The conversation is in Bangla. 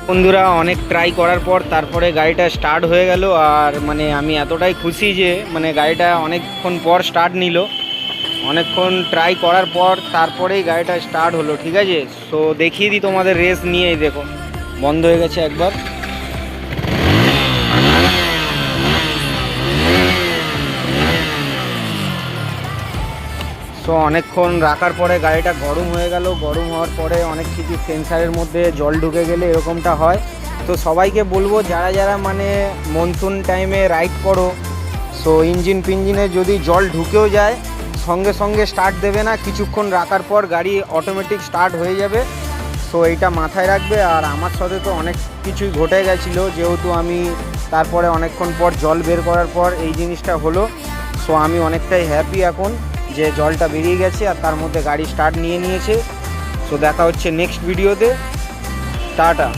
বন্ধুরা অনেক ট্রাই করার পর তারপরে গাড়িটা স্টার্ট হয়ে গেল। আর মানে আমি এতটাই খুশি যে মানে গাড়িটা অনেকক্ষণ পর স্টার্ট নিল, অনেকক্ষণ ট্রাই করার পর তারপরেই গাড়িটা স্টার্ট হলো। ঠিক আছে, সো দেখিয়ে দিই তোমাদের রেস নিয়েই। দেখো বন্ধ হয়ে গেছে একবার। সো অনেকক্ষণ রাখার পরে গাড়িটা গরম হয়ে গেল। গরম হওয়ার পরে অনেক কিছু সেন্সারের মধ্যে জল ঢুকে গেলে এরকমটা হয়। তো সবাইকে বলবো যারা যারা মানে মনসুন টাইমে রাইড করো, সো ইঞ্জিন ফিঞ্জিনে যদি জল ঢুকেও যায় সঙ্গে সঙ্গে স্টার্ট দেবে না, কিছুক্ষণ রাখার পর গাড়ি অটোমেটিক স্টার্ট হয়ে যাবে। সো এইটা মাথায় রাখবে। আর আমার সাথে তো অনেক কিছুই ঘটে গেছিলো, যেহেতু আমি তারপরে অনেকক্ষণ পর জল বের করার পর এই জিনিসটা হলো। সো আমি অনেকটাই হ্যাপি এখন যে জলটা বেরিয়ে গেছে আর তার মধ্যে গাড়ি স্টার্ট নিয়ে নিয়েছে। সো দেখা হচ্ছে নেক্সট ভিডিওতে। টাটা।